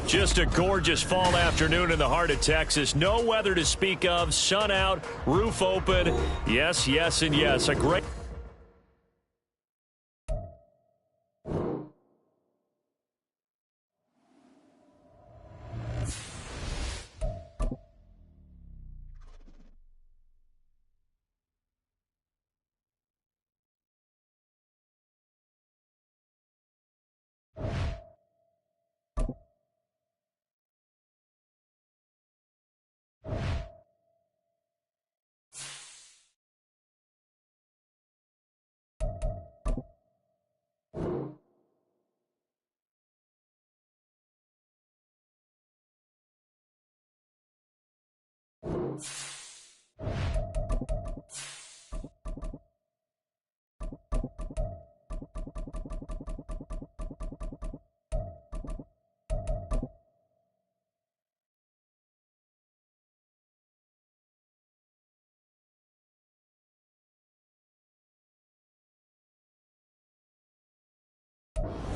Just a gorgeous fall afternoon in the heart of Texas. No weather to speak of. Sun out, roof open. Yes, yes, and yes. A great...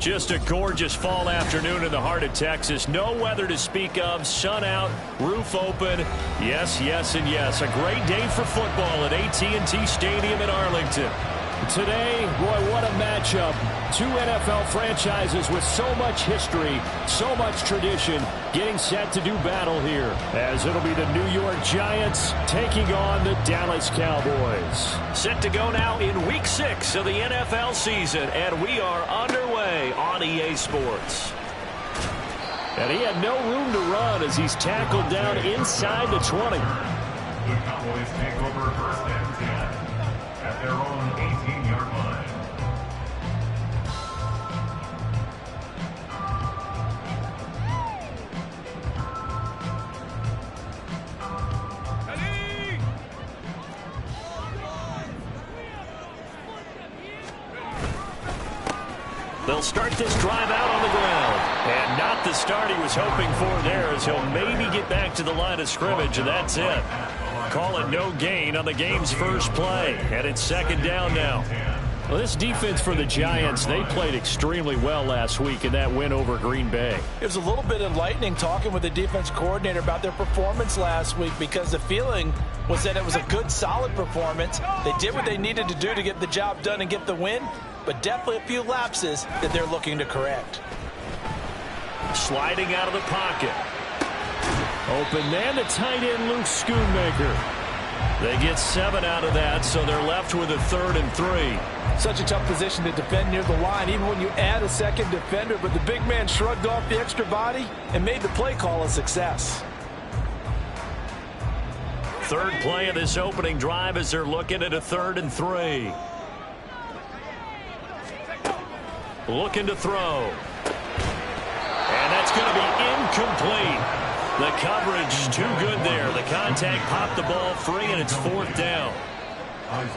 Just a gorgeous fall afternoon in the heart of Texas. No weather to speak of. Sun out, roof open. Yes, yes, and yes. A great day for football at AT&T Stadium in Arlington. Today, boy, what a matchup. Two NFL franchises with so much history, so much tradition, getting set to do battle here, as it'll be the New York Giants taking on the Dallas Cowboys. Set to go now in Week 6 of the NFL season, and we are underway on EA Sports. And he had no room to run as he's tackled down inside the 20. The Cowboys take over first and 10 at their own 18-yard line. They'll start this drive out on the ground. And not the start he was hoping for there, as he'll maybe get back to the line of scrimmage, and that's it. Call it no gain on the game's first play. And it's second down now. Well, this defense for the Giants, they played extremely well last week in that win over Green Bay. It was a little bit enlightening talking with the defense coordinator about their performance last week, because the feeling was that it was a good, solid performance. They did what they needed to do to get the job done and get the win, but definitely a few lapses that they're looking to correct. Sliding out of the pocket. Open man to tight end Luke Schoonmaker. They get 7 out of that, so they're left with a 3rd and 3. Such a tough position to defend near the line, even when you add a second defender, but the big man shrugged off the extra body and made the play call a success. Third play of this opening drive as they're looking at a 3rd and 3. Looking to throw. And that's going to be incomplete. The coverage too good there. The contact popped the ball free, and it's 4th down.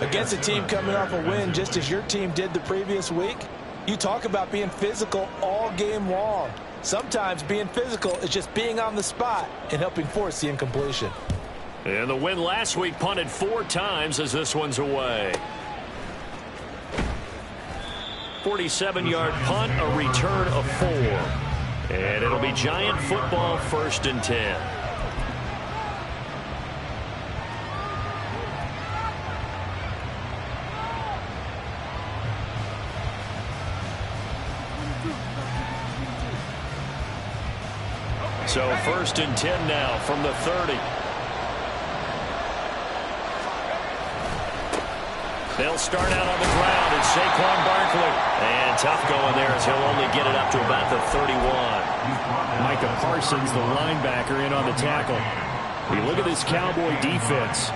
Against a team coming off a win just as your team did the previous week, you talk about being physical all game long. Sometimes being physical is just being on the spot and helping force the incompletion. And the win last week punted 4 times as this one's away. 47-yard punt, a return of 4. And it'll be Giant football, 1st and 10. So 1st and 10 now from the 30. They'll start out on the ground, and Saquon Barkley. And tough going there as he'll only get it up to about the 31. Micah Parsons, the linebacker, in on the tackle. You look at this Cowboy defense.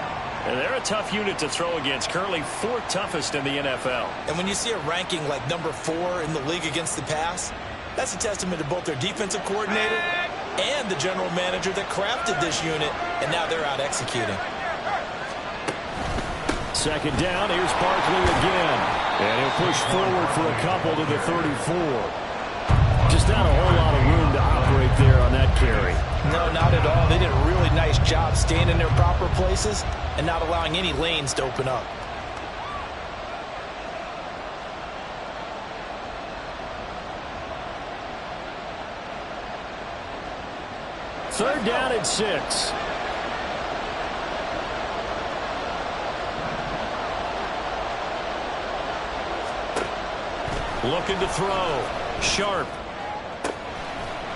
And they're a tough unit to throw against. Currently 4th toughest in the NFL. And when you see a ranking like number 4 in the league against the pass, that's a testament to both their defensive coordinator and the general manager that crafted this unit, and now they're out executing. Second down, here's Barkley again. And he'll push forward for a couple to the 34. Just not a whole lot of room to operate there on that carry. No, not at all. They did a really nice job staying in their proper places and not allowing any lanes to open up. 3rd down and 6. Looking to throw. Sharp.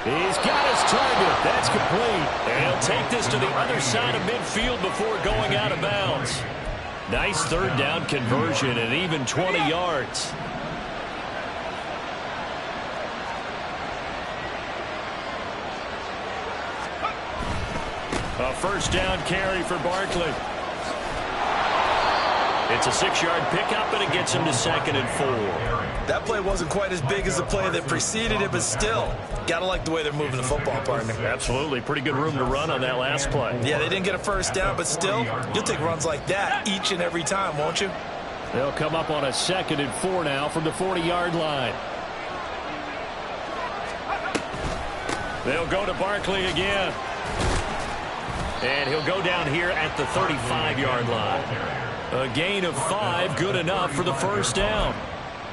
He's got his target. That's complete. And he'll take this to the other side of midfield before going out of bounds. Nice 3rd down conversion and even 20 yards. A 1st down carry for Barkley. It's a 6-yard pickup, and it gets him to 2nd and 4. That play wasn't quite as big as the play that preceded it, but still, got to like the way they're moving the football, partner. Absolutely. Pretty good room to run on that last play. Yeah, they didn't get a 1st down, but still, you'll take runs like that each and every time, won't you? They'll come up on a 2nd and 4 now from the 40-yard line. They'll go to Barkley again. And he'll go down here at the 35-yard line. A gain of 5, good enough for the 1st down.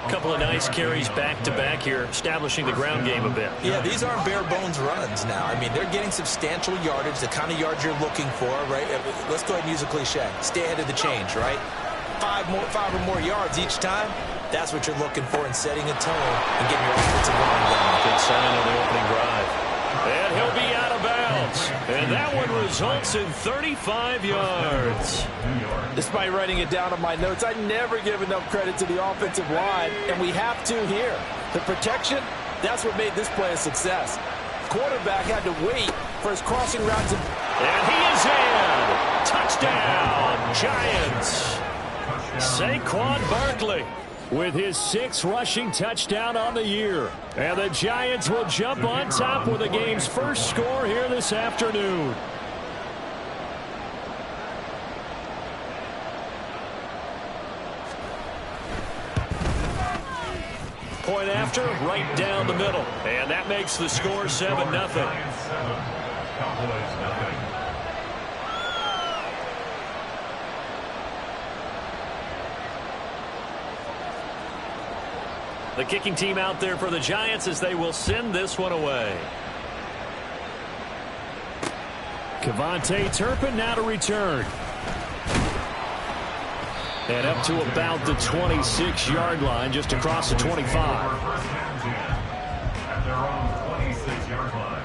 A couple of nice carries back-to-back here, establishing the ground game a bit. Yeah, these aren't bare-bones runs now. I mean, they're getting substantial yardage, the kind of yards you're looking for, right? Let's go ahead and use a cliche. Stay ahead of the change, right? 5 or more yards each time. That's what you're looking for in setting a tone and getting your offensive line going. Good sign on the opening drive. And he'll be out of bounds. And that one results in 35 yards. Despite writing it down on my notes, I never give enough credit to the offensive line, and we have to here. The protection, that's what made this play a success. Quarterback had to wait for his crossing route to... And he is in. Touchdown, Giants. Saquon Barkley with his 6th rushing touchdown on the year. And the Giants will jump on top with the game's first score here this afternoon. Point after, right down the middle. And that makes the score 7-0. Cowboys nothing. The kicking team out there for the Giants as they will send this one away. Kevontae Turpin now to return. And up to about the 26-yard line, just across the 25. At their own 26-yard line.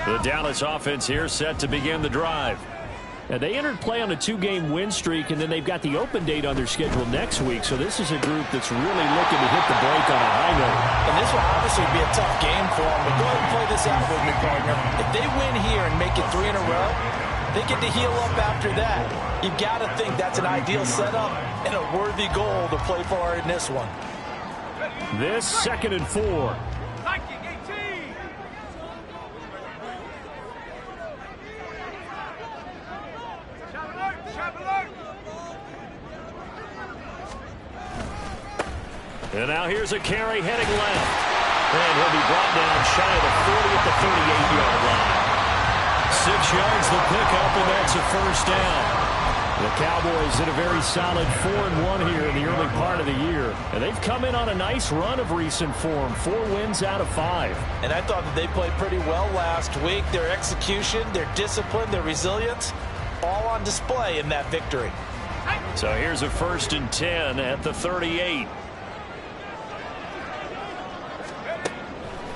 The Dallas offense here set to begin the drive. And they entered play on a 2-game win streak, and then they've got the open date on their schedule next week. So this is a group that's really looking to hit the break on a high note. And this will obviously be a tough game for them, but go ahead and play this out with me, partner. If they win here and make it 3 in a row, they get to heal up after that. You've got to think that's an ideal setup and a worthy goal to play for in this one. This 2nd and 4. And now here's a carry heading left. And he'll be brought down shy of the 40 at the 38-yard line. 6 yards the pickup, and that's a 1st down. The Cowboys did a very solid 4-1 here in the early part of the year. And they've come in on a nice run of recent form. 4 wins out of 5. And I thought that they played pretty well last week. Their execution, their discipline, their resilience, all on display in that victory. So here's a 1st and 10 at the 38.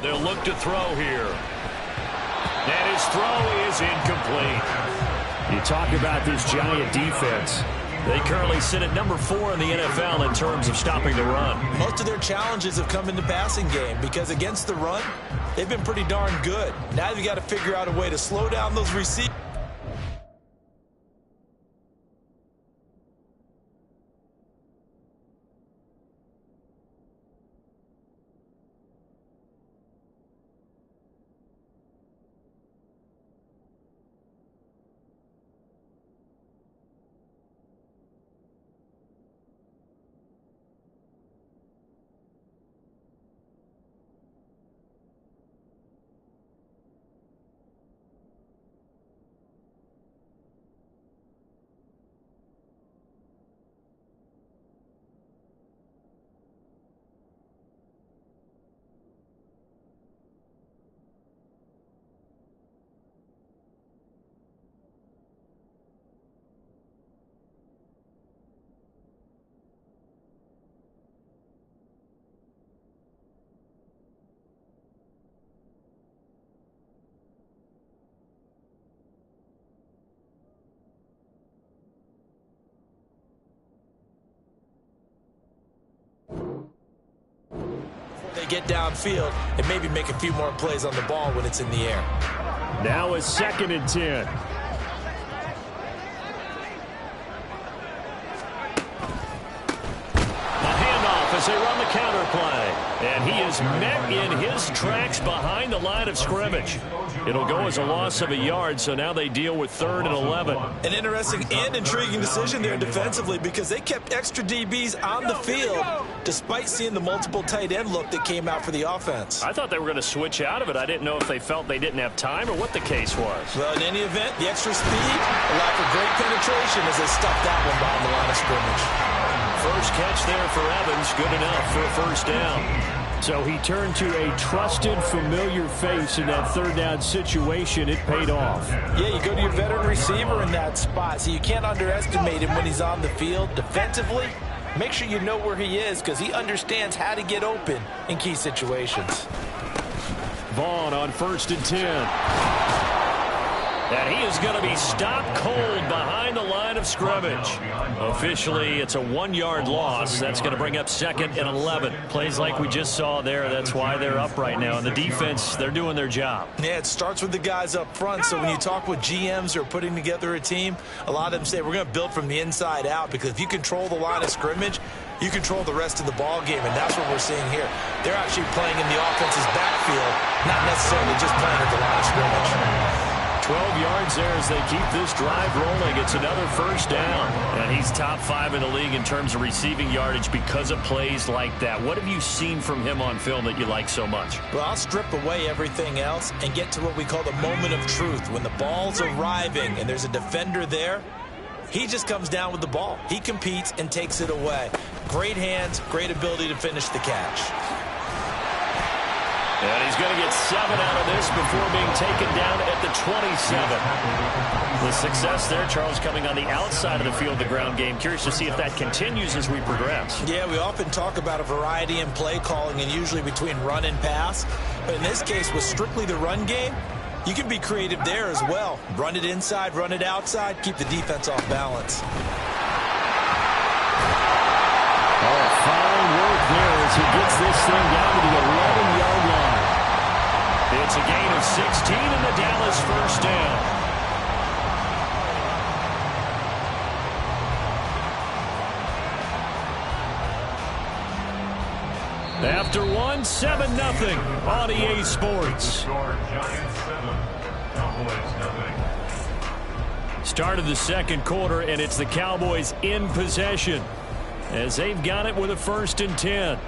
They'll look to throw here. And his throw is incomplete. You talk about this Giant defense. They currently sit at number 4 in the NFL in terms of stopping the run. Most of their challenges have come in the passing game because against the run, they've been pretty darn good. Now you've got to figure out a way to slow down those receivers. get downfield and maybe make a few more plays on the ball when it's in the air. Now a 2nd and 10. As they run the counter play. And he is met in his tracks behind the line of scrimmage. It'll go as a loss of a yard, so now they deal with 3rd and 11. An interesting and intriguing decision there defensively because they kept extra DBs on the field despite seeing the multiple tight end look that came out for the offense. I thought they were going to switch out of it. I didn't know if they felt they didn't have time or what the case was. Well, in any event, the extra speed allowed for great penetration as they stuffed that one behind the line of scrimmage. First catch there for Evans, good enough for a 1st down. So he turned to a trusted, familiar face in that 3rd down situation. It paid off. Yeah, you go to your veteran receiver in that spot, so you can't underestimate him when he's on the field. Defensively, make sure you know where he is because he understands how to get open in key situations. Vaughn on 1st and 10. And he is going to be stopped cold behind the line of scrimmage. Officially, it's a 1-yard loss. That's going to bring up 2nd and 11. Plays like we just saw there. That's why they're up right now. And the defense, they're doing their job. Yeah, it starts with the guys up front. So when you talk with GMs who are putting together a team, a lot of them say we're going to build from the inside out because if you control the line of scrimmage, you control the rest of the ball game, and that's what we're seeing here. They're actually playing in the offense's backfield, not necessarily just playing at the line of scrimmage. 12 yards there as they keep this drive rolling. It's another 1st down. And he's top 5 in the league in terms of receiving yardage because of plays like that. What have you seen from him on film that you like so much? Well, I'll strip away everything else and get to what we call the moment of truth. When the ball's arriving and there's a defender there, he just comes down with the ball. He competes and takes it away. Great hands, great ability to finish the catch. And he's going to get 7 out of this before being taken down at the 27. The success there, Charles, coming on the outside of the field, the ground game. Curious to see if that continues as we progress. Yeah, we often talk about a variety in play calling and usually between run and pass. But in this case, with strictly the run game, you can be creative there as well. Run it inside, run it outside, keep the defense off balance. Fine work there as he gets this thing down to the 11-yard line. It's a gain of 16 and the Dallas 1st down. After 1, 7-0 on EA Sports. Start of the 2nd quarter, and it's the Cowboys in possession as they've got it with a 1st and 10.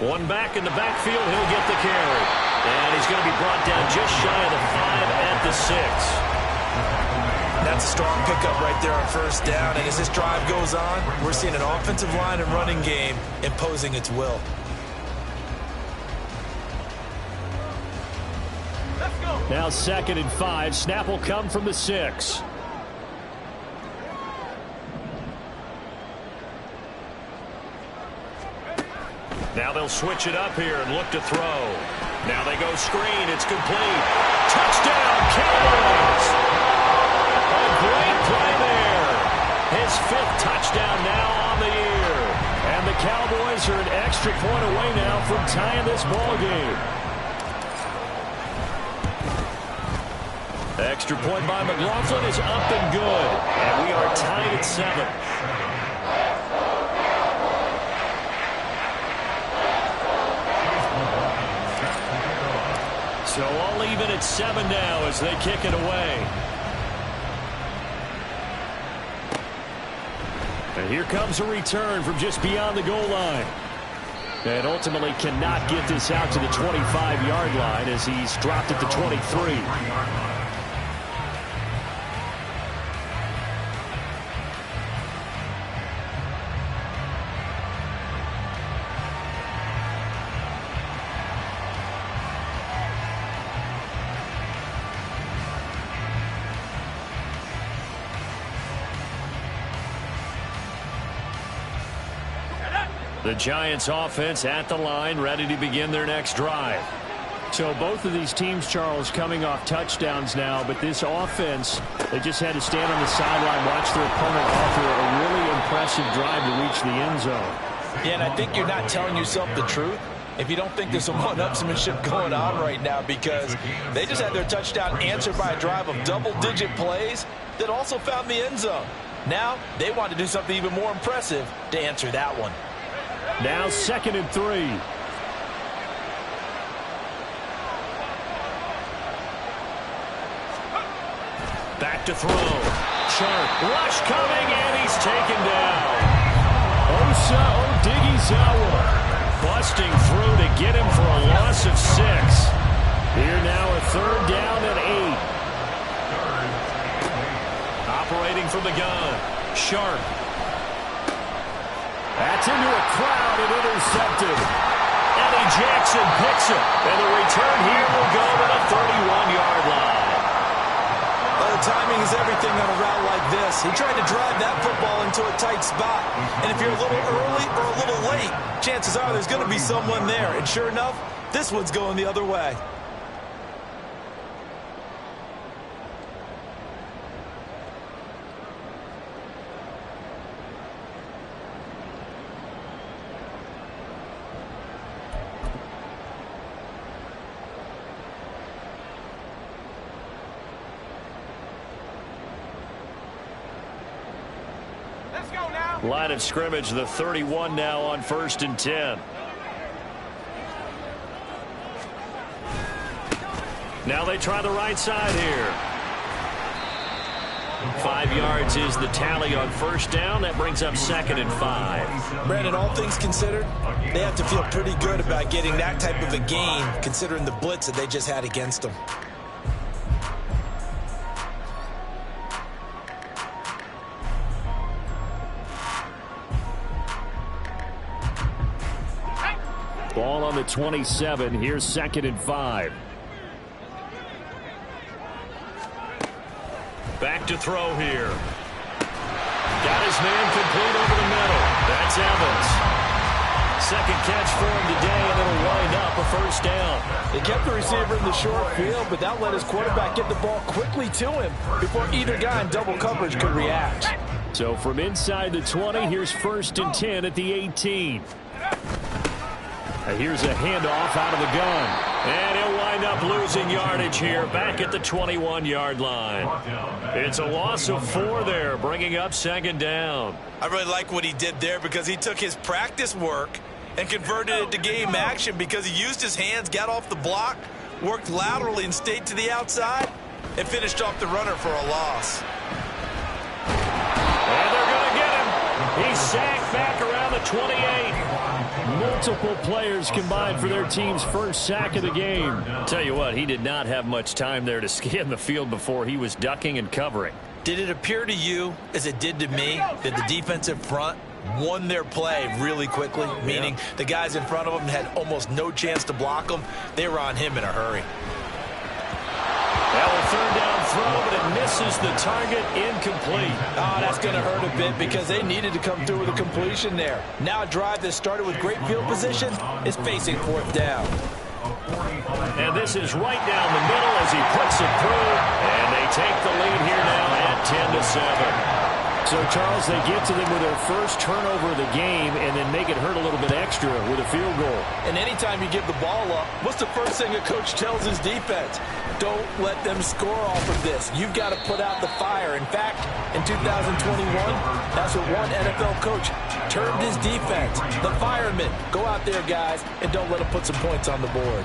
One back in the backfield, he'll get the carry. And he's going to be brought down just shy of the 5 at the 6. That's a strong pickup right there on 1st down. And as this drive goes on, we're seeing an offensive line and running game imposing its will. Now 2nd and 5. Snap will come from the 6. Now they'll switch it up here and look to throw. Now they go screen. It's complete. Touchdown, Cowboys! A great play there. His 5th touchdown now on the year. And the Cowboys are an extra point away now from tying this ball game. Extra point by McLaughlin is up and good. And we are tied at 7. So all even at 7 now as they kick it away. And here comes a return from just beyond the goal line. And ultimately cannot get this out to the 25-yard line as he's dropped at the 23. The Giants offense at the line, ready to begin their next drive. So both of these teams, Charles, coming off touchdowns now, but this offense, they just had to stand on the sideline, watch their opponent offer a really impressive drive to reach the end zone. Yeah, and I think you're not telling yourself the truth if you don't think there's some one-upsmanship going on right now, because they just had their touchdown answered by a drive of double-digit plays that also found the end zone. Now they want to do something even more impressive to answer that one. Now 2nd and 3. Back to throw. Sharp. Rush coming, and he's taken down. Osa Odighizuwa busting through to get him for a loss of 6. Here now a 3rd down and 8. Operating from the gun. Sharp. That's into a crowd and intercepted. Eddie Jackson picks it. And the return here will go to the 31-yard line. Well, the timing is everything on a route like this. He tried to drive that football into a tight spot. And if you're a little early or a little late, chances are there's going to be someone there. And sure enough, this one's going the other way. Line of scrimmage, the 31 now on 1st and 10. Now they try the right side here. 5 yards is the tally on 1st down. That brings up 2nd and 5. Brandon, all things considered, they have to feel pretty good about getting that type of a gain, considering the blitz that they just had against them. Ball on the 27. Here's 2nd and 5. Back to throw here. Got his man complete over the middle. That's Evans. 2nd catch for him today, and it'll wind up a 1st down. They kept the receiver in the short field, but that let his quarterback get the ball quickly to him before either guy in double coverage could react. So from inside the 20, here's 1st and 10 at the 18. Here's a handoff out of the gun. And he'll wind up losing yardage here back at the 21-yard line. It's a loss of 4 there, bringing up 2nd down. I really like what he did there because he took his practice work and converted it to game action because he used his hands, got off the block, worked laterally and stayed to the outside, and finished off the runner for a loss. And they're going to get him. He's sacked back around the 28. Multiple players combined for their team's 1st sack of the game. Tell you what, he did not have much time there to scan the field before he was ducking and covering. Did it appear to you, as it did to me, that the defensive front won their play really quickly? Meaning the guys in front of them had almost no chance to block them. They were on him in a hurry. That will 3rd down throw, but it misses the target, incomplete. Oh, that's going to hurt a bit because they needed to come through with a completion there. Now a drive that started with great field position is facing 4th down. And this is right down the middle as he puts it through. And they take the lead here now at 10-7. So, Charles, they get to them with their 1st turnover of the game and then make it hurt a little bit extra with a field goal. And anytime you give the ball up, what's the first thing a coach tells his defense? Don't let them score off of this. You've got to put out the fire. In fact, in 2021, that's what one NFL coach termed his defense. The firemen. Go out there, guys, and don't let them put some points on the board.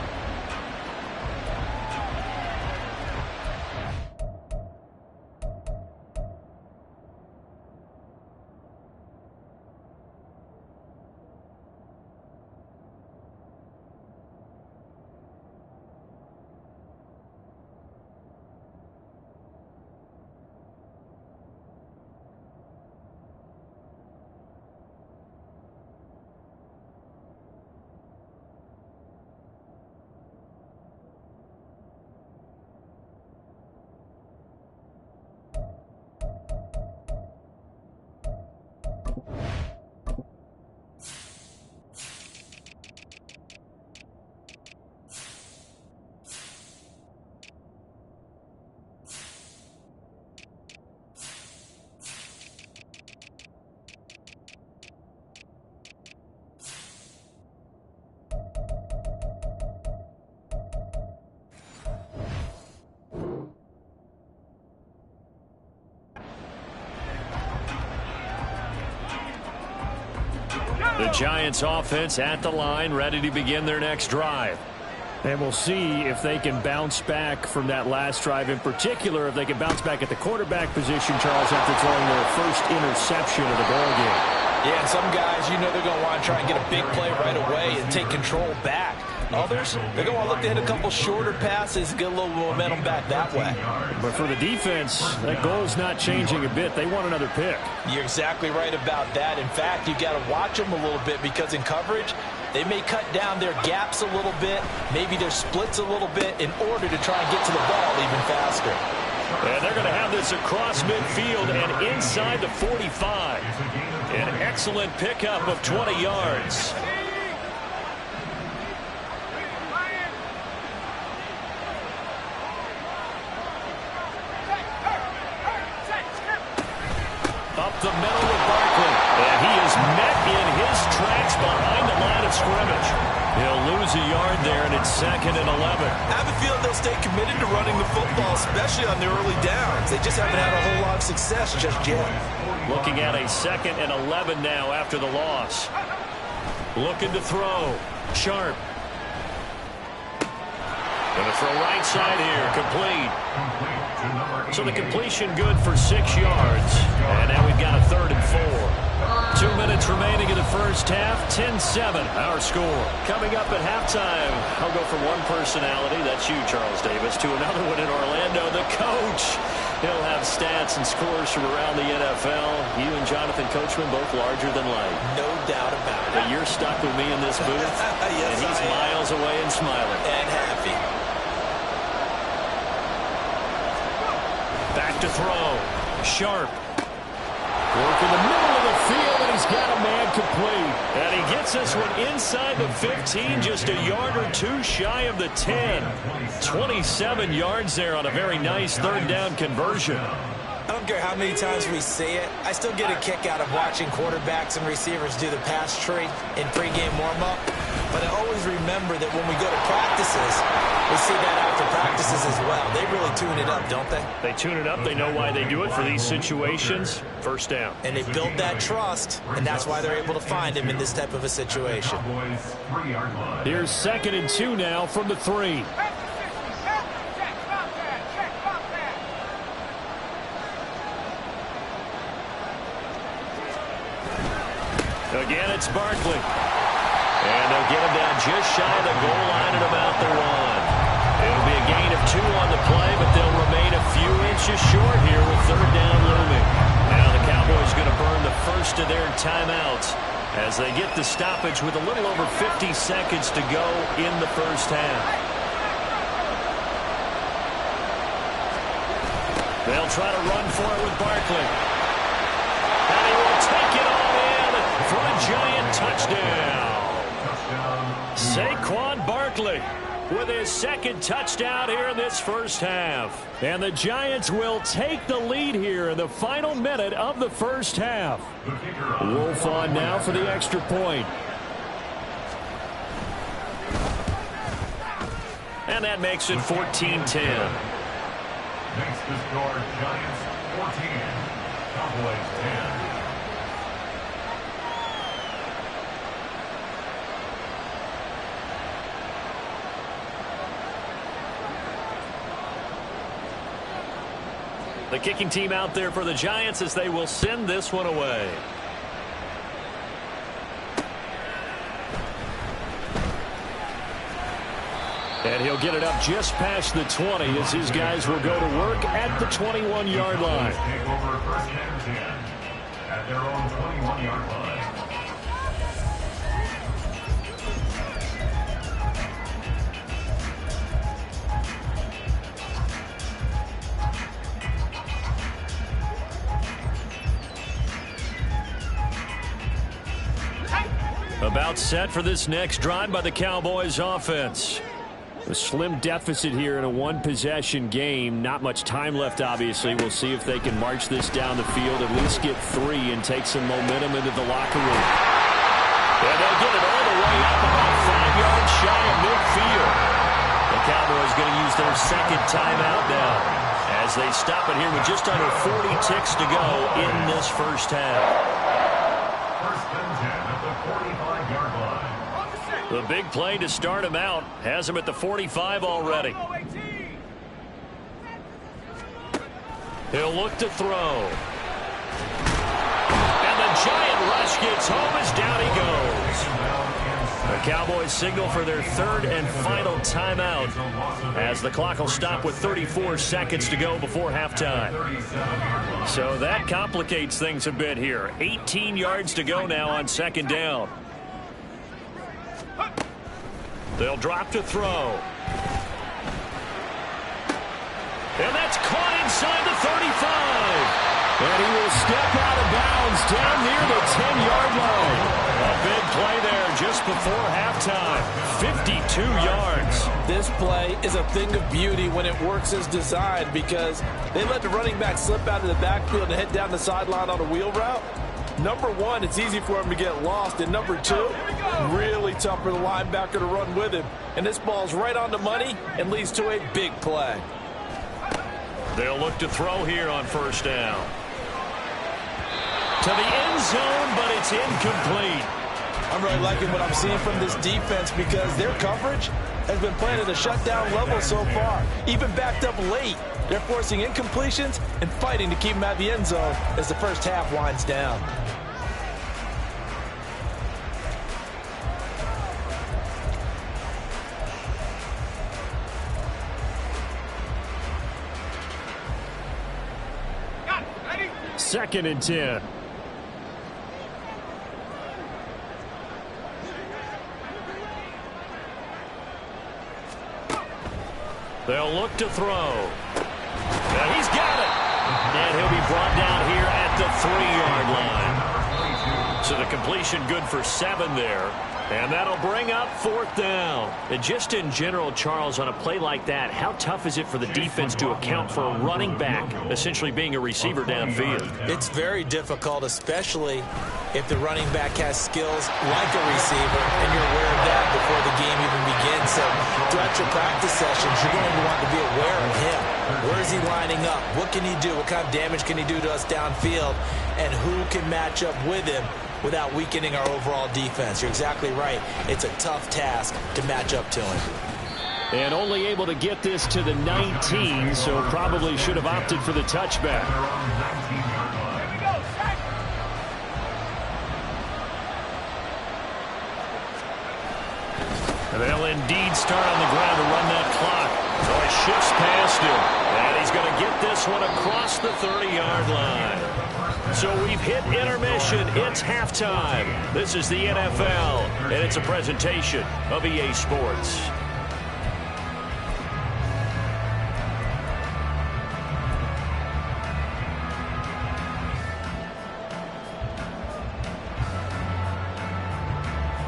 The Giants offense at the line, ready to begin their next drive. And we'll see if they can bounce back from that last drive. In particular, if they can bounce back at the quarterback position, Charles, after throwing their first interception of the ball game. Yeah, and some guys, you know they're going to want to try and get a big play right away and take control back. Others, they're going to want to look to hit a couple shorter passes, get a little momentum back that way. But for the defense, that goal's not changing a bit. They want another pick. You're exactly right about that. In fact, you got to watch them a little bit because in coverage, they may cut down their gaps a little bit, maybe their splits a little bit in order to try and get to the ball even faster. And they're going to have this across midfield and inside the 45. An excellent pickup of 20 yards. Up the middle with Barkley. And he is met in his tracks behind the line of scrimmage. He'll lose a yard there, and it's 2nd and 11. I have a feeling they'll stay committed to running the football, especially on the early downs. They just haven't had a whole lot of success just yet. Looking at a 2nd and 11 now after the loss. Looking to throw. Sharp. Going to throw right side here. Complete. So the completion good for 6 yards. And now we've got a 3rd and 4. 2 minutes remaining in the first half. 10-7 our score. Coming up at halftime, I'll go from one personality, that's you, Charles Davis, to another one in Orlando, the coach. He'll have stats and scores from around the NFL. You and Jonathan Coachman both larger than life. No doubt about it. But you're stuck with me in this booth. Yes, and he's miles away and smiling. And happy. Back to throw. Sharp. Work in the middle of the field, and he's got a man complete. And he gets this one inside the 15, just a yard or two shy of the 10. 27 yards there on a very nice 3rd down conversion. I don't care how many times we see it. I still get a kick out of watching quarterbacks and receivers do the pass tree in pregame warm-up. But I always remember that when we go to practices, we see that after practices as well. They really tune it up, don't they? They tune it up. They know why they do it for these situations. 1st down. And they build that trust, and that's why they're able to find him in this type of a situation. Here's 2nd and 2 now from the 3. Again, it's Barkley. And they'll get him down just shy of the goal line at about the 1. It'll be a gain of 2 on the play, but they'll remain a few inches short here with 3rd down looming. Now the Cowboys going to burn the first of their timeouts as they get the stoppage with a little over 50 seconds to go in the first half. They'll try to run for it with Barkley. And he will take it all in for a giant touchdown. Saquon Barkley with his 2nd touchdown here in this first half. And the Giants will take the lead here in the final minute of the first half. Wolf on now for the extra point. And that makes it 14-10. Makes the score Giants 14, Cowboys 10. The kicking team out there for the Giants as they will send this one away. And he'll get it up just past the 20 as his guys will go to work at the 21-yard line. Take over 1st and 10 at their own 21-yard line. About set for this next drive by the Cowboys offense. A slim deficit here in a one-possession game. Not much time left, obviously. We'll see if they can march this down the field, at least get 3 and take some momentum into the locker room. And they'll get it all the way up about 5 yards shy of midfield. The Cowboys going to use their 2nd timeout now as they stop it here with just under 40 ticks to go in this first half. 1st and 10 at the 45-yard line. The big play to start him out has him at the 45 already. He'll look to throw. And the giant rush gets home as down he goes. The Cowboys signal for their third and final timeout as the clock will stop with 34 seconds to go before halftime. So that complicates things a bit here. 18 yards to go now on second down. They'll drop to throw. And that's caught inside the 35. And he will step out of bounds down near the 10-yard line. A big play there just before halftime. 52 yards. This play is a thing of beauty when it works as designed because they let the running back slip out of the backfield and head down the sideline on a wheel route. Number one, it's easy for him to get lost. And number two, really tough for the linebacker to run with him. And this ball's right on the money and leads to a big play. They'll look to throw here on first down. To the end zone, but it's incomplete. I'm really liking what I'm seeing from this defense because their coverage has been playing at a shutdown level so far. Even backed up late, they're forcing incompletions and fighting to keep them out of the end zone as the first half winds down. Second and 10. They'll look to throw. Now he's got it. And he'll be brought down here at the 3-yard line. So the completion good for 7 there. And that'll bring up fourth down. And just in general, Charles, on a play like that, how tough is it for the defense to account for a running back essentially being a receiver downfield? It's very difficult, especially if the running back has skills like a receiver, and you're aware of that before the game even begins. So throughout your practice sessions, you're going to want to be aware of him. Where is he lining up? What can he do? What kind of damage can he do to us downfield? And who can match up with him without weakening our overall defense? You're exactly right. It's a tough task to match up to him. And only able to get this to the 19, so probably should have opted for the touchback. And they'll indeed start on the ground to run that clock. So he shifts past him. And he's going to get this one across the 30-yard line. So we've hit intermission. It's halftime. This is the NFL, and it's a presentation of EA Sports.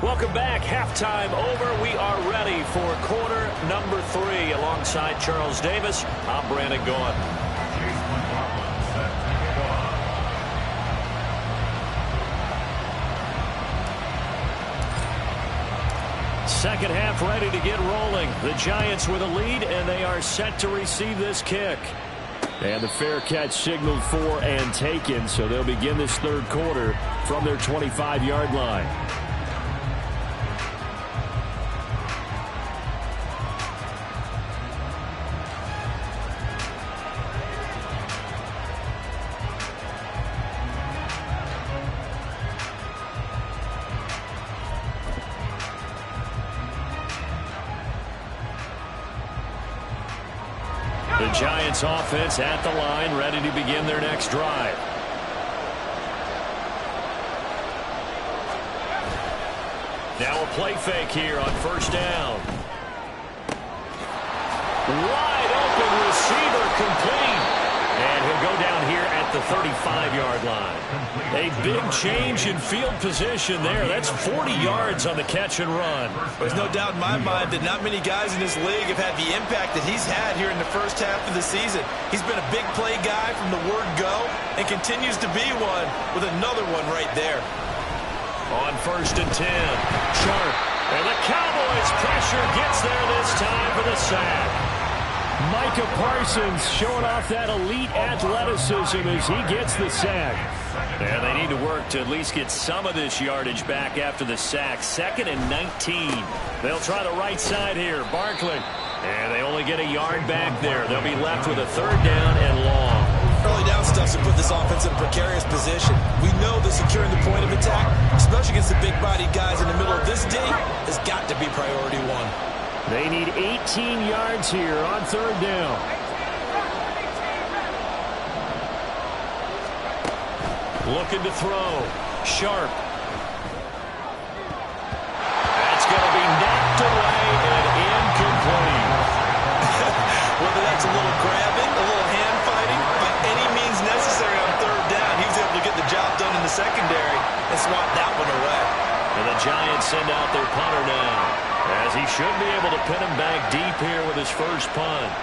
Welcome back. Halftime over. We are ready for quarter number 3. Alongside Charles Davis, I'm Brandon Gaughan. Second half ready to get rolling. The Giants with a lead, and they are set to receive this kick. And the fair catch signaled for and taken, so they'll begin this third quarter from their 25-yard line. The Giants offense at the line, ready to begin their next drive. Now a play fake here on first down. Wide open receiver complete. And he'll go down here at the 35-yard line. A big change in field position there. That's 40 yards on the catch and run. There's no doubt in my mind that not many guys in this league have had the impact that he's had here in the first half of the season. He's been a big play guy from the word go and continues to be one with another one right there. On first and 10, Sharp. And the Cowboys pressure gets there this time for the sack. Micah Parsons showing off that elite athleticism as he gets the sack. And they need to work to at least get some of this yardage back after the sack. 2nd and 19. They'll try the right side here. Barkley. And they only get a yard back there. They'll be left with a 3rd down and long. Early down stuff to put this offense in a precarious position. We know that securing the point of attack, especially against the big-bodied guys in the middle of this D, has got to be priority one. They need 18 yards here on 3rd down. Looking to throw. Sharp. That's going to be knocked away and incomplete. Whether that's a little grabbing, a little hand fighting, by any means necessary on 3rd down, he was able to get the job done in the secondary and swat that one away. And the Giants send out their punter now, as he should be able to pin him back deep here with his first punt.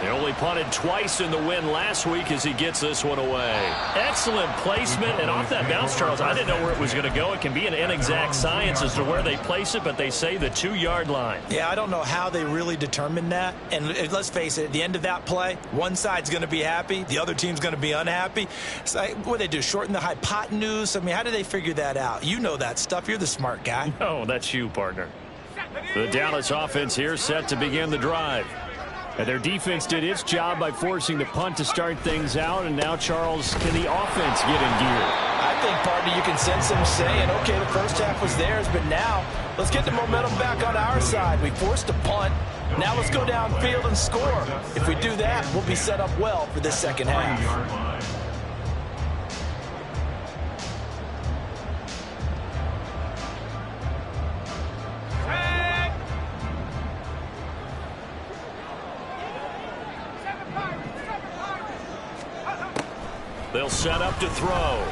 They only punted twice in the win last week as he gets this one away. Excellent placement, and off that bounce, Charles, I didn't know where it was going to go. It can be an inexact science as to where they place it, but they say the 2-yard line. Yeah, I don't know how they really determined that. And let's face it, at the end of that play, one side's going to be happy, the other team's going to be unhappy. So what do they do, shorten the hypotenuse? I mean, how do they figure that out? You know that stuff. You're the smart guy. Oh, that's you, partner. The Dallas offense here set to begin the drive. And their defense did its job by forcing the punt to start things out. And now, Charles, can the offense get in gear? I think, partner, you can sense them saying, okay, the first half was theirs, but now let's get the momentum back on our side. We forced a punt. Now let's go downfield and score. If we do that, we'll be set up well for this second half. They'll set up to throw.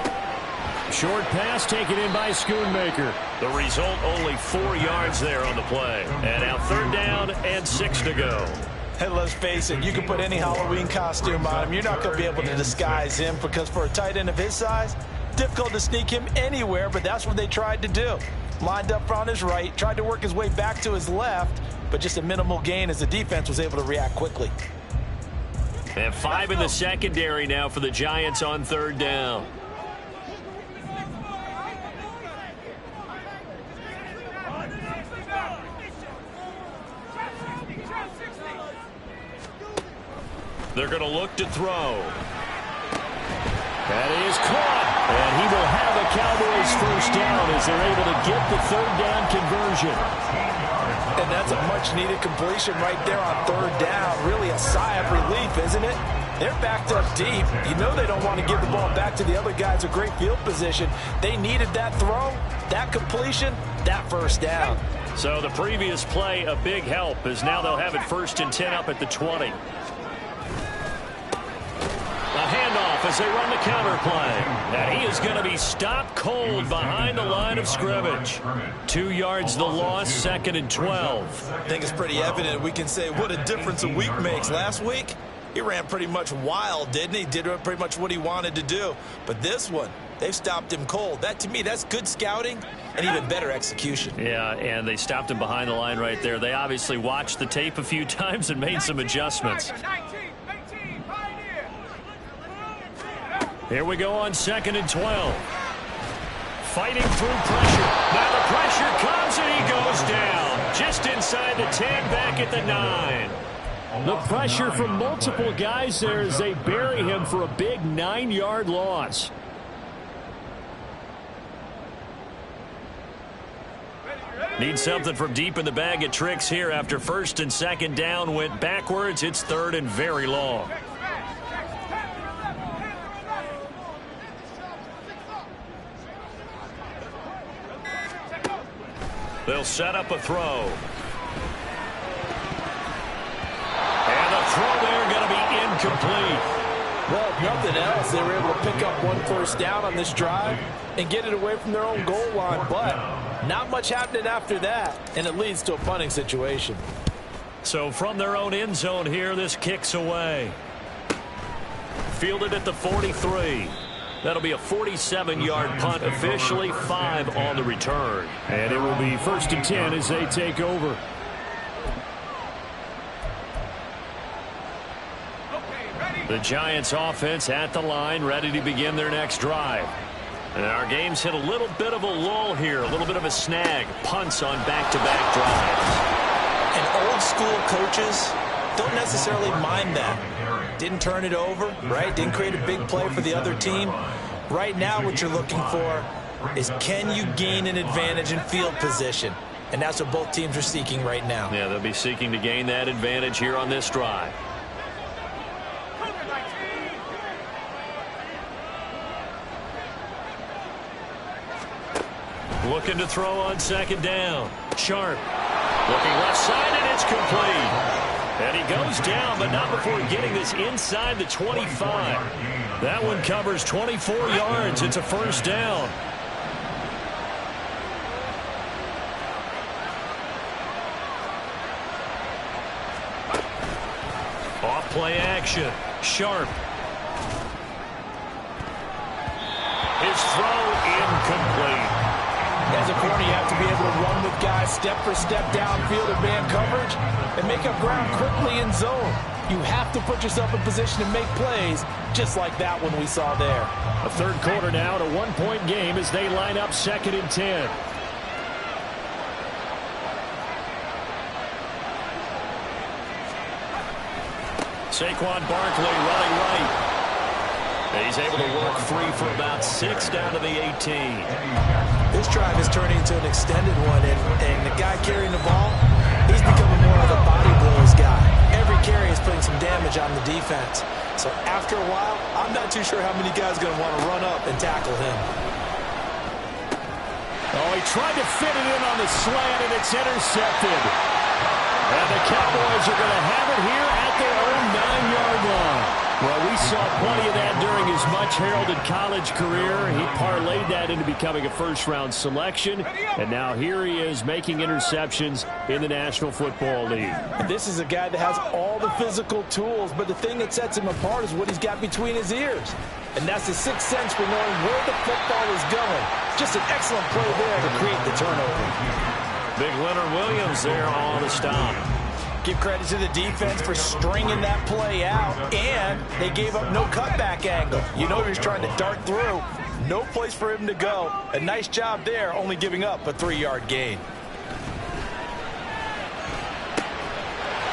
Short pass taken in by Schoonmaker. The result, only 4 yards there on the play. And now 3rd down and 6 to go. Hey, let's face it, you can put any Halloween costume on him. You're not going to be able to disguise him because for a tight end of his size, difficult to sneak him anywhere, but that's what they tried to do. Lined up on his right, tried to work his way back to his left, but just a minimal gain as the defense was able to react quickly. And 5 in the secondary now for the Giants on 3rd down. They're going to look to throw. That is caught. And he will have a Cowboys first down as they're able to get the 3rd down conversion. And that's a much-needed completion right there on 3rd down. Really a sigh of relief, isn't it? They're backed up deep. You know they don't want to give the ball back to the other guys. A great field position. They needed that throw, that completion, that first down. So the previous play, a big help, as now they'll have it 1st and 10 up at the 20. A handoff as they run the counter play. And he is going to be stopped cold behind the line of scrimmage. 2 yards the loss, 2nd and 12. I think it's pretty evident. We can say what a difference a week makes. Last week, he ran pretty much wild, didn't he? Did pretty much what he wanted to do. But this one, they've stopped him cold. That, to me, that's good scouting and even better execution. Yeah, and they stopped him behind the line right there. They obviously watched the tape a few times and made some adjustments. Here we go on 2nd and 12. Fighting through pressure. Now the pressure comes and he goes down. Just inside the 10, back at the 9. The pressure from multiple guys there as they bury him for a big 9-yard loss. Need something from deep in the bag of tricks here after 1st and 2nd down went backwards. It's 3rd and very long. They'll set up a throw. And the throw there going to be incomplete. Well, if nothing else, they were able to pick up 1 first down on this drive and get it away from their own goal line. But not much happening after that, and it leads to a punting situation. So from their own end zone here, this kicks away. Fielded at the 43. That'll be a 47-yard punt, officially 5 on the return. And it will be 1st and 10 as they take over. The Giants offense at the line, ready to begin their next drive. And our game's hit a little bit of a lull here, a little bit of a snag. Punts on back-to-back drives. And old school coaches don't necessarily mind that. Didn't turn it over, right? Didn't create a big play for the other team. Right now what you're looking for is, can you gain an advantage in field position? And that's what both teams are seeking right now. Yeah, they'll be seeking to gain that advantage here on this drive. Looking to throw on second down. Sharp. Looking left side, and it's complete. And he goes down, but not before getting this inside the 25. That one covers 24 yards. It's a first down. Off play action. Sharp. His throw incomplete. As a corner, you have to be able to run with guys step for step downfield in man coverage and make up ground quickly in zone. You have to put yourself in position to make plays, just like that one we saw there. A third quarter now, and a one-point game as they line up 2nd and 10. Saquon Barkley running right. He's able to work free for about 6 down to the 18. This drive is turning into an extended one, and the guy carrying the ball, he's becoming more of a body blows guy. Every carry is putting some damage on the defense. So after a while, I'm not too sure how many guys are going to want to run up and tackle him. Oh, he tried to fit it in on the slant, and it's intercepted. And the Cowboys are going to have it here at their own 9-yard line. Well, we saw plenty of that during his much-heralded college career. He parlayed that into becoming a first-round selection, and now here he is making interceptions in the National Football League. This is a guy that has all the physical tools, but the thing that sets him apart is what he's got between his ears. And that's the sixth sense for knowing where the football is going. Just an excellent play there to create the turnover. Big Leonard Williams there on the stop. Give credit to the defense for stringing that play out, and they gave up no cutback angle. You know he was trying to dart through. No place for him to go. A nice job there, only giving up a 3-yard gain.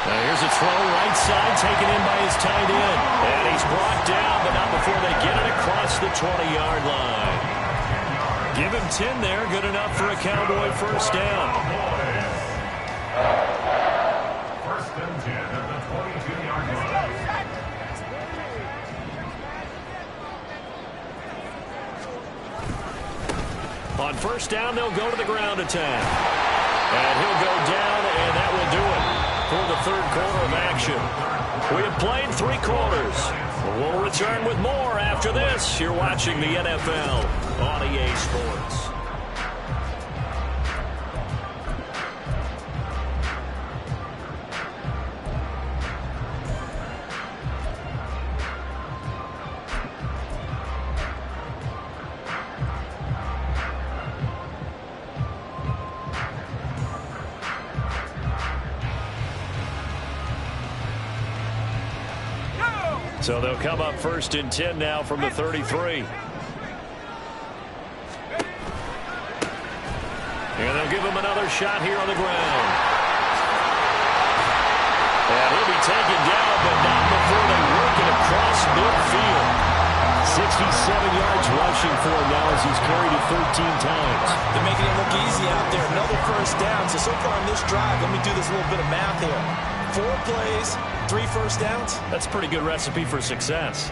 Now here's a throw right side taken in by his tight end. And he's brought down, but not before they get it across the 20-yard line. Give him 10 there, good enough for a Cowboy first down. First and 10 at the 22-yard line. On first down, they'll go to the ground attack. And he'll go down, and that will do it for the third quarter of action. We have played 3 quarters. We'll return with more after this. You're watching the NFL on EA Sports. So they'll come up first and 10 now from the 33. And they'll give him another shot here on the ground. And he'll be taken down, but not before they work it across midfield. 67 yards rushing for him now as he's carried it 13 times. They're making it look easy out there. Another first down. So far on this drive, let me do this little bit of math here. 4 plays, 3 first downs. That's a pretty good recipe for success.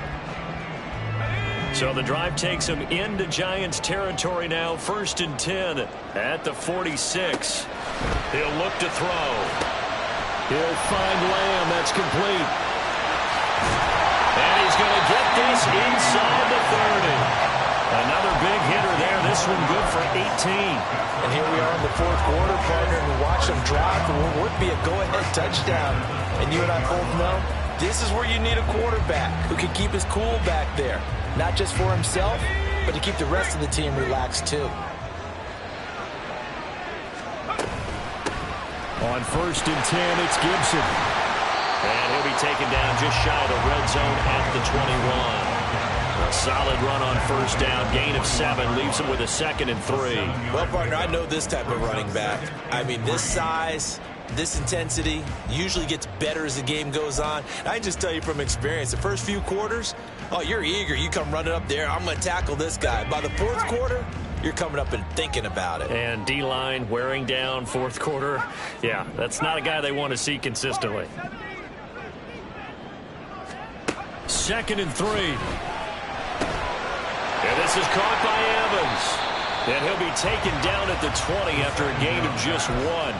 So the drive takes him into Giants territory now. First and 10 at the 46. He'll look to throw. He'll find Lamb. That's complete. And he's going to get this inside the 30. Another big hitter there. This one good for 18. And here we are in the fourth quarter, partner, and we watch them drive for what would be a go-ahead touchdown. And you and I both know this is where you need a quarterback who can keep his cool back there. Not just for himself, but to keep the rest of the team relaxed too. On first and 10, it's Gibson. And he'll be taken down just shy of the red zone at the 21. A solid run on first down. Gain of 7 leaves him with a 2nd and 3. Well, partner, I know this type of running back. I mean, this size, this intensity usually gets better as the game goes on. And I just tell you from experience, the first few quarters, oh, you're eager. You come running up there. I'm going to tackle this guy. By the fourth quarter, you're coming up and thinking about it. And D-line wearing down fourth quarter. Yeah, that's not a guy they want to see consistently. 2nd and 3. And this is caught by Evans. And he'll be taken down at the 20 after a gain of just 1.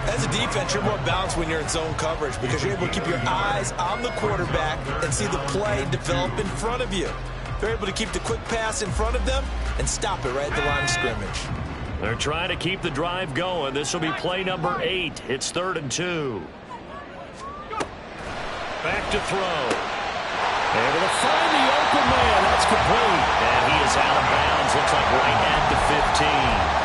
As a defense, you're more balanced when you're in zone coverage because you're able to keep your eyes on the quarterback and see the play develop in front of you. They're able to keep the quick pass in front of them and stop it right at the line of scrimmage. They're trying to keep the drive going. This will be play number 8. It's 3rd and 2. Back to throw. Able to find the open man. That's complete. And he is out of bounds. Looks like right at the 15.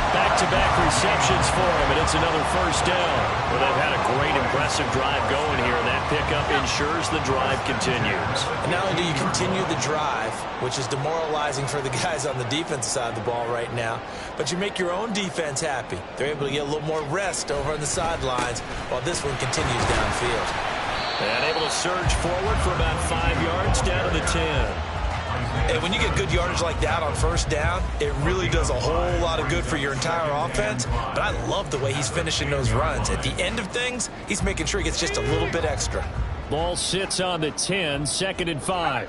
Back-to-back receptions for him, and it's another first down. Well, they've had a great, impressive drive going here, and that pickup ensures the drive continues. And not only do you continue the drive, which is demoralizing for the guys on the defensive side of the ball right now, but you make your own defense happy. They're able to get a little more rest over on the sidelines while this one continues downfield. And able to surge forward for about 5 yards down to the 10. And when you get good yardage like that on first down, it really does a whole lot of good for your entire offense. But I love the way he's finishing those runs. At the end of things, he's making sure he gets just a little bit extra. Ball sits on the 10, 2nd and 5.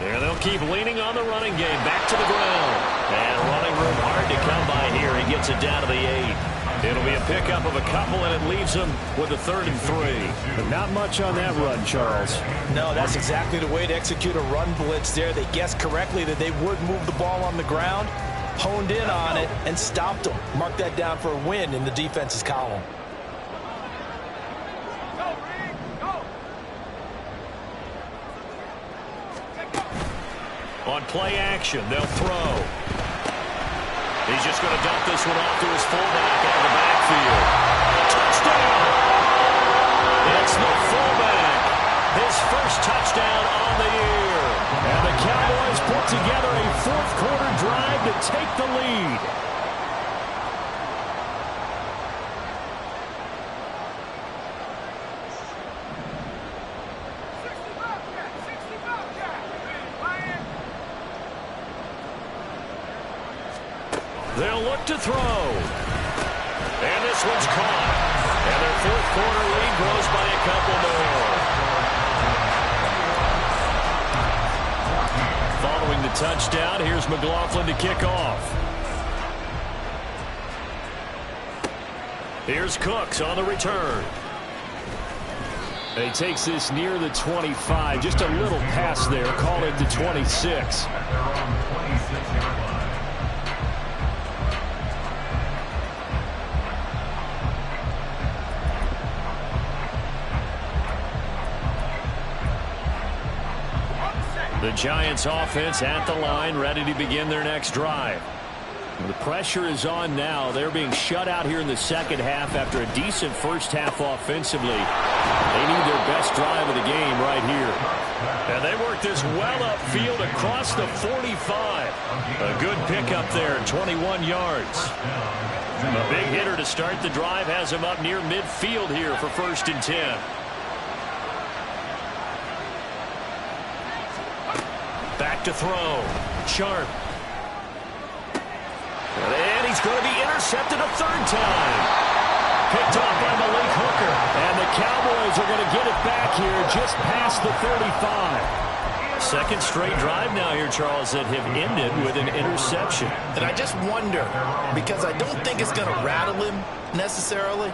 And they'll keep leaning on the running game. Back to the ground. And running room hard to come by here. He gets it down to the 8. It'll be a pickup of a couple, and it leaves him with a 3rd and 3. But not much on that run, Charles. No, that's exactly the way to execute a run blitz there. They guessed correctly that they would move the ball on the ground, honed in on it, and stopped them. Mark that down for a win in the defense's column. On play action, they'll throw. He's just going to dump this one off to his fullback out of the backfield. Touchdown! It's the fullback. His first touchdown on the year. And the Cowboys put together a fourth-quarter drive to take the lead. They'll look to throw. And this one's caught. And their fourth-quarter lead grows by a couple more. Following the touchdown, here's McLaughlin to kick off. Here's Cooks on the return. And he takes this near the 25. Just a little pass there. Call it the 26. The Giants offense at the line, ready to begin their next drive. The pressure is on now. They're being shut out here in the second half after a decent first half offensively. They need their best drive of the game right here. And they work this well upfield across the 45. A good pickup there, 21 yards. A big hitter to start the drive has him up near midfield here for 1st and 10. Back to throw. Sharp. And he's going to be intercepted a 3rd time. Picked off by Malik Hooker. And the Cowboys are going to get it back here just past the 35. Second straight drive now here, Charles, that have ended with an interception. And I just wonder, because I don't think it's going to rattle him necessarily,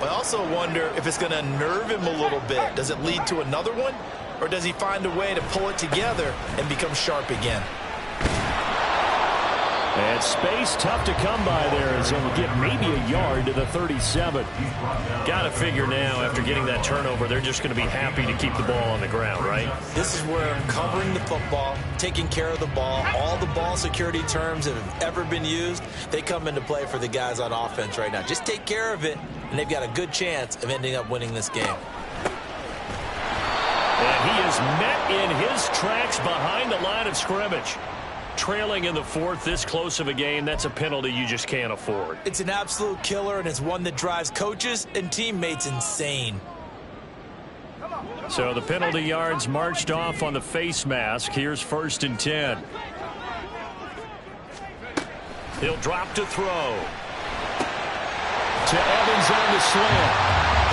but I also wonder if it's going to nerve him a little bit. Does it lead to another one? Or does he find a way to pull it together and become sharp again? And space tough to come by there as he'll get maybe a yard to the 37. Got to figure now, after getting that turnover, they're just going to be happy to keep the ball on the ground, right? This is where covering the football, taking care of the ball, all the ball security terms that have ever been used, they come into play for the guys on offense right now. Just take care of it, and they've got a good chance of ending up winning this game. And he is met in his tracks behind the line of scrimmage. Trailing in the fourth, this close of a game, that's a penalty you just can't afford. It's an absolute killer, and it's one that drives coaches and teammates insane. So the penalty yards marched off on the face mask. Here's 1st and 10. He'll drop to throw. To Evans on the slant.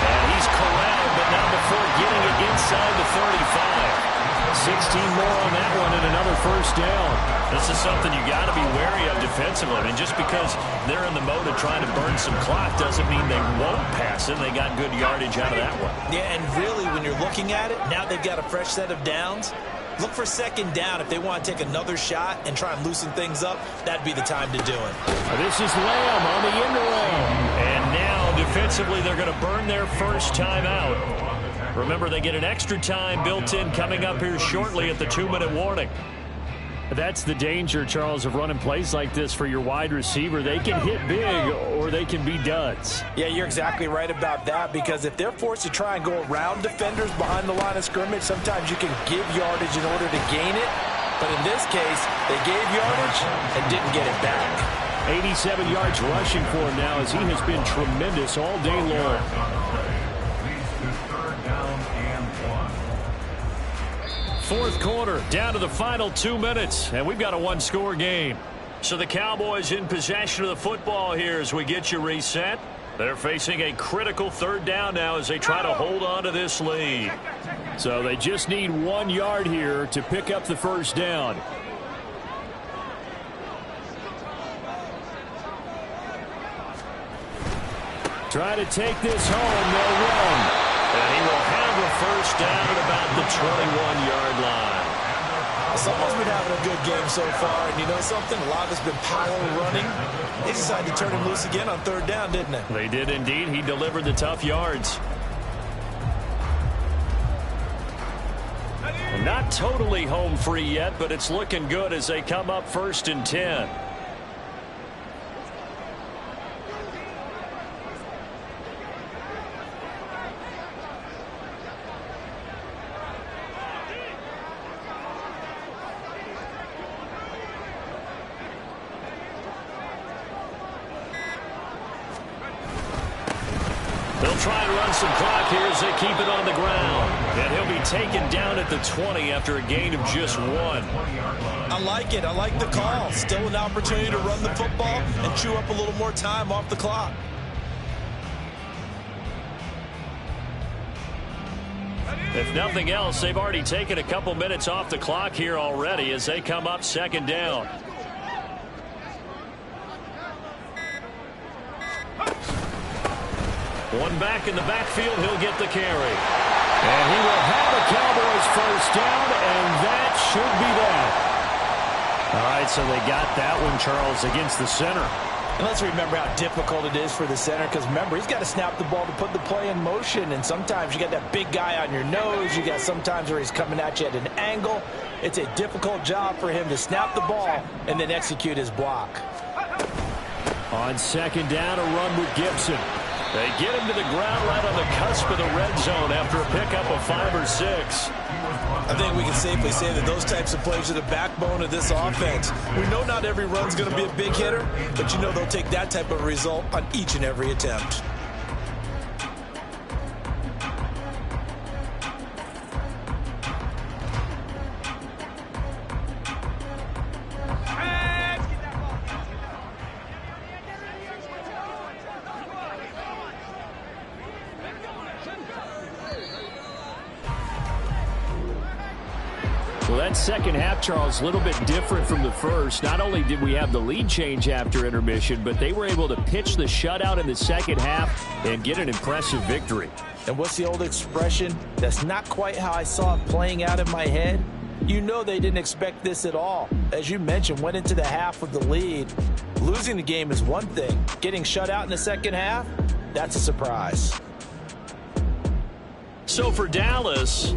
And he's corralled, but not before getting it inside the 35. 16 more on that one and another 1st down. This is something you got to be wary of defensively. I mean, just because they're in the mode of trying to burn some clock doesn't mean they won't pass it. They got good yardage out of that one. Yeah, and really, when you're looking at it, now they've got a fresh set of downs. Look for 2nd down. If they want to take another shot and try and loosen things up, that'd be the time to do it. This is Lamb on the end around. And now, defensively, they're going to burn their first time out. Remember, they get an extra time built in coming up here shortly at the 2-minute warning. That's the danger, Charles, of running plays like this for your wide receiver. They can hit big or they can be duds. Yeah, you're exactly right about that, because if they're forced to try and go around defenders behind the line of scrimmage, sometimes you can give yardage in order to gain it. But in this case, they gave yardage and didn't get it back. 87 yards rushing for him now as he has been tremendous all day long. Fourth quarter, down to the final 2 minutes, and we've got a one-score game. So the Cowboys in possession of the football here as we get you reset. They're facing a critical 3rd down now as they try to hold on to this lead. So they just need 1 yard here to pick up the 1st down. Try to take this home, they'll run. And he will have a 1st down at about the 21-yard line. Someone's been having a good game so far, and you know something? A lot of it's been power running. They decided to turn him loose again on 3rd down, didn't they? They did indeed. He delivered the tough yards. Not totally home free yet, but it's looking good as they come up 1st and 10. They'll try and run some clock here as they keep it on the ground. And he'll be taken down at the 20 after a gain of just 1. I like it. I like the call. Still an opportunity to run the football and chew up a little more time off the clock. If nothing else, they've already taken a couple minutes off the clock here already as they come up 2nd down. One back in the backfield, he'll get the carry. And he will have a Cowboys 1st down, and that should be that. All right, so they got that one, Charles, against the center. And let's remember how difficult it is for the center, because remember, he's got to snap the ball to put the play in motion, and sometimes you got that big guy on your nose. You got sometimes where he's coming at you at an angle. It's a difficult job for him to snap the ball and then execute his block. On 2nd down, a run with Gibson. They get him to the ground right on the cusp of the red zone after a pickup of 5 or 6. I think we can safely say that those types of plays are the backbone of this offense. We know not every run's going to be a big hitter, but you know they'll take that type of result on each and every attempt. Well, that second half, Charles, a little bit different from the first. Not only did we have the lead change after intermission, but they were able to pitch the shutout in the second half and get an impressive victory. And what's the old expression? That's not quite how I saw it playing out in my head. you know they didn't expect this at all. As you mentioned, went into the half with the lead. Losing the game is one thing. Getting shut out in the second half, that's a surprise. So for Dallas,